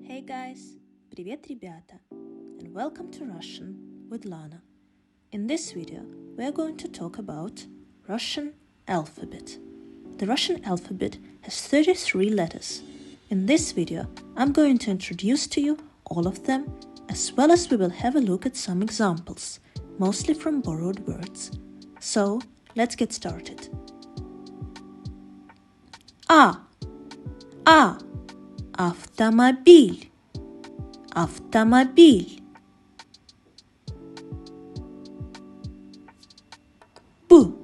Hey guys! Привет, ребята! And welcome to Russian with Lana. In this video, we are going to talk about Russian alphabet. The Russian alphabet has 33 letters. In this video, I'm going to introduce to you all of them, as well as we will have a look at some examples, mostly from borrowed words. So, let's get started. A. Автомобиль. Автомобиль. Б.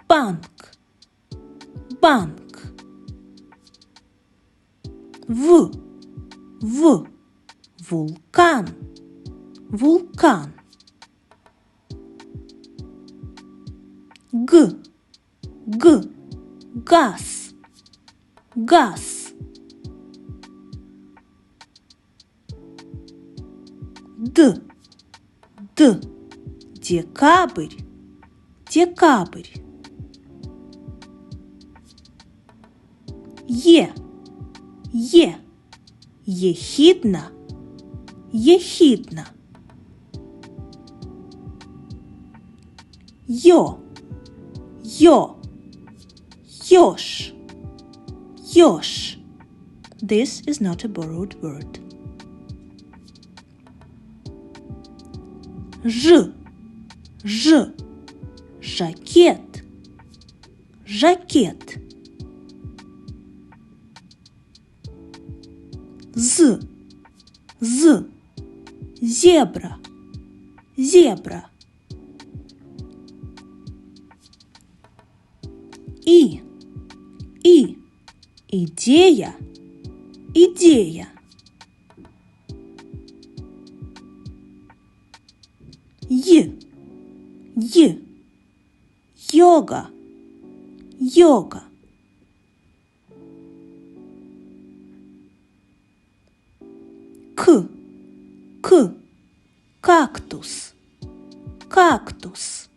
Банк. Банк. В. Вулкан. Вулкан. Г. Газ. Газ. Д. Декабрь. Декабрь. Ехидна. Ехидна. Ёж. Ёж. This is not a borrowed word. Жакет. Жакет. Зебра. Зебра. Идея. Идея. Йога. Йога. К. Кактус. Кактус.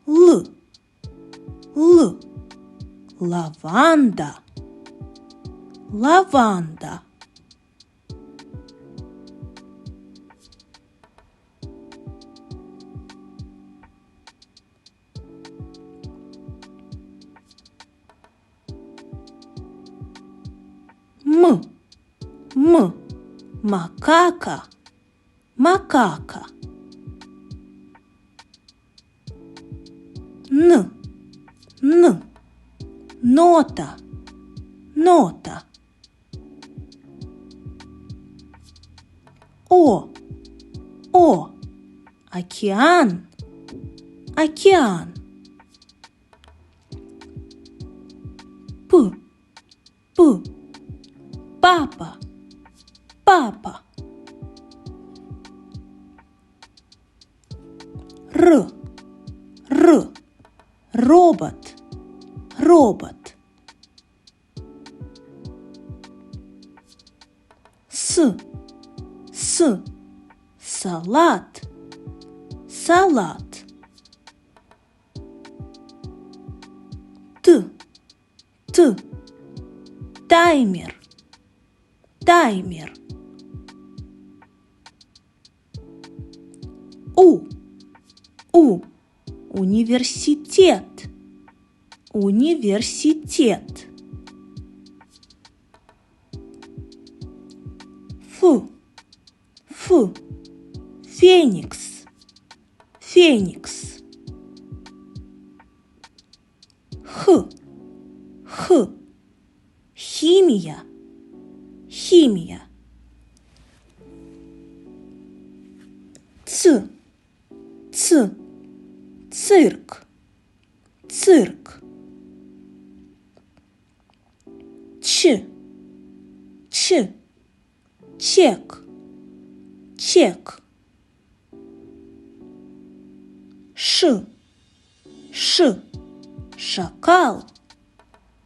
Л. Лаванда. Лаванда. Макака. Макака. Нота. Нота. О. Океан. Океан. П. Папа. Папа. Р. Робот. Робот. С. Салат. Салат. Т. Таймер. Таймер. У. Университет. Университет. Ф. Феникс. Феникс. Х. Химия. Химия. Ц. Цирк. Цирк. Ч. Чек. Чек. Ш. Шакал.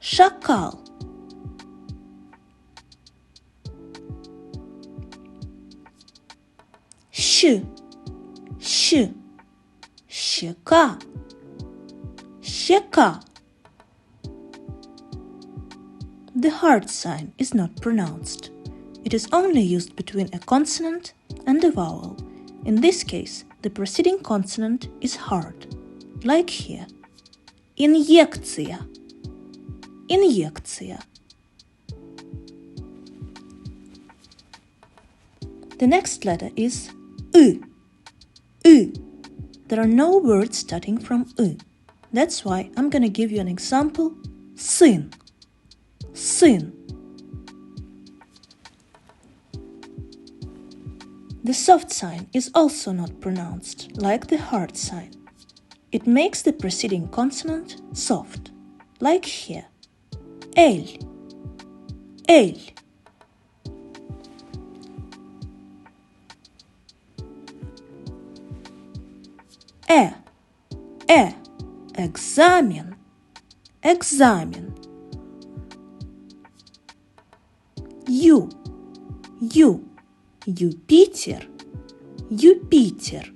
Шакал. Щ. Щека. Щека. the hard sign is not pronounced. It is only used between a consonant and a vowel. In this case, the preceding consonant is hard, like here. Инъекция. Инъекция. The next letter is U. U. There are no words starting from U. That's why I'm gonna give you an example. Сын. Сын. The soft sign is also not pronounced, like the hard sign. It makes the preceding consonant soft, like here. El. El. Экзамен. Экзамен. Ю. Юпитер. Юпитер.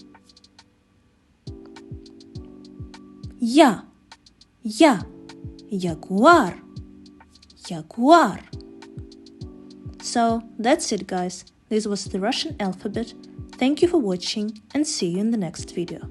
Я. Ягуар. Ягуар. So, that's it guys. This was the Russian alphabet. Thank you for watching and see you in the next video.